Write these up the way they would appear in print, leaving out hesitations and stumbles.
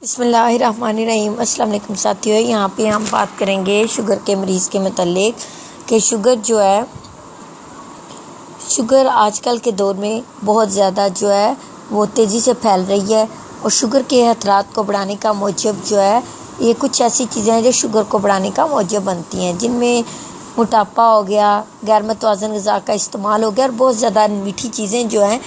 बिस्मिल्लाहिर्रहमानिर्रहीम। अस्सलाम वालेकुम साथियों, यहाँ पे हम बात करेंगे शुगर के मरीज़ के मतलब कि शुगर जो है, शुगर आजकल के दौर में बहुत ज़्यादा जो है वो तेज़ी से फैल रही है। और शुगर के खतरात को बढ़ाने का मौजब जो है, ये कुछ ऐसी चीज़ें हैं जो शुगर को बढ़ाने का मौजब बनती हैं, जिनमें मोटापा हो गया, गैर मुतवाज़न ग़िज़ा का इस्तेमाल हो गया और बहुत ज़्यादा मीठी चीज़ें जो हैं,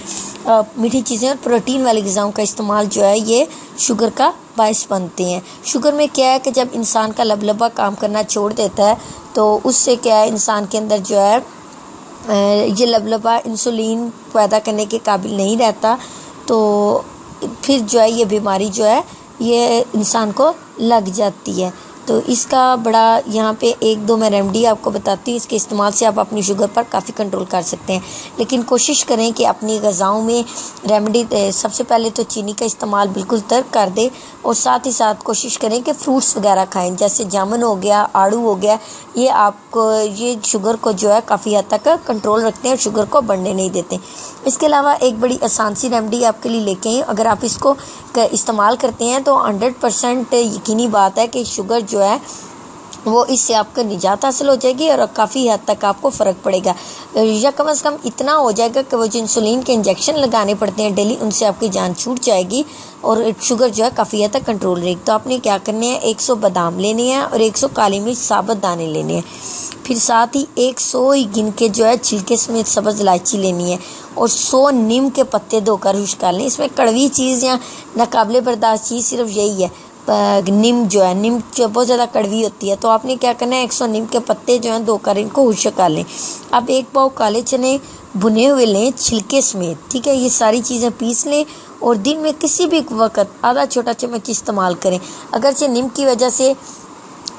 मीठी चीज़ें और प्रोटीन वाली ग़िज़ाओं का इस्तेमाल जो है ये शुगर का बायस बनती हैं। शुगर में क्या है कि जब इंसान का लबलबा काम करना छोड़ देता है तो उससे क्या है, इंसान के अंदर जो है ये लबलबा इंसुलिन पैदा करने के काबिल नहीं रहता, तो फिर जो है ये बीमारी जो है ये इंसान को लग जाती है। तो इसका बड़ा यहाँ पे एक दो मैं रेमेडी आपको बताती हूँ, इसके इस्तेमाल से आप अपनी शुगर पर काफ़ी कंट्रोल कर सकते हैं। लेकिन कोशिश करें कि अपनी ग़िज़ाओं में रेमेडी सबसे पहले तो चीनी का इस्तेमाल बिल्कुल तर्क कर दें, और साथ ही साथ कोशिश करें कि फ्रूट्स वगैरह खाएं, जैसे जामुन हो गया, आड़ू हो गया। ये आपको ये शुगर को जो है काफ़ी हद तक कंट्रोल रखते हैं और शुगर को बढ़ने नहीं देते। इसके अलावा एक बड़ी आसान सी रेमेडी आपके लिए लेके आई, अगर आप इसको इस्तेमाल करते हैं तो 100% यकीनी बात है कि शुगर जो है वो इससे आपको निजात हासिल हो जाएगी और काफ़ी हद तक आपको फ़र्क पड़ेगा, या कम से कम इतना हो जाएगा कि वो जो इंसुलिन के इंजेक्शन लगाने पड़ते हैं डेली, उनसे आपकी जान छूट जाएगी और शुगर जो है काफ़ी हद तक कंट्रोल रहेगी। तो आपने क्या करने हैं, 100 बादाम लेने हैं और 100 काली मिर्च साबुत दाने लेने हैं। फिर साथ ही 100 ही गिन के जो है छिलके समेत सब्ज़ इलायची लेनी है और 100 नीम के पत्ते धोकर खुश्क कर लें। इसमें कड़वी चीज़ या नाकाबिले बर्दाश्त चीज़ सिर्फ यही है, नीम जो है, नीम जो बहुत ज़्यादा कड़वी होती है। तो आपने क्या करना है, 100 नीम के पत्ते जो हैं धोकर इनको खुश्क कर लें। अब एक पाव काले चने भुने हुए लें छिलके समेत, ठीक है। ये सारी चीज़ें पीस लें और दिन में किसी भी वक्त आधा छोटा चम्मच इस्तेमाल करें। अगरचे नीम की वजह से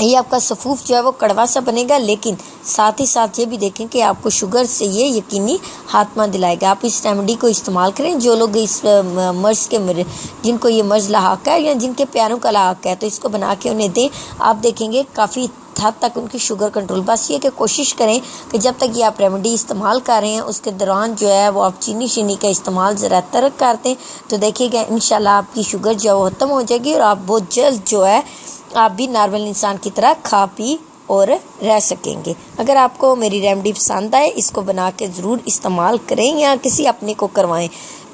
ये आपका सफ़ूफ जो है वो कड़वा सा बनेगा, लेकिन साथ ही साथ ये भी देखें कि आपको शुगर से ये यकीनी हाथमा दिलाएगा। आप इस रेमेडी को इस्तेमाल करें। जो लोग इस मर्ज़ के जिनको ये मर्ज़ लाहक है या जिनके प्यारों का लाहक है, तो इसको बना के उन्हें दें। आप देखेंगे काफ़ी हद तक उनकी शुगर कंट्रोल। बस ये कि कोशिश करें कि जब तक ये आप रेमेडी इस्तेमाल कर रहे हैं उसके दौरान जो है वो आप चीनी का इस्तेमाल ज़रा तर्क कर दें, तो देखिएगा इंशाल्लाह आपकी शुगर जो है वो ख़त्म हो जाएगी और आप बहुत जल्द जो है आप भी नॉर्मल इंसान की तरह खा पी और रह सकेंगे। अगर आपको मेरी रेमेडी पसंद आए, इसको बना के ज़रूर इस्तेमाल करें या किसी अपने को करवाएं,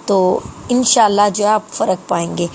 तो इंशाल्लाह जो है आप फ़र्क पाएंगे।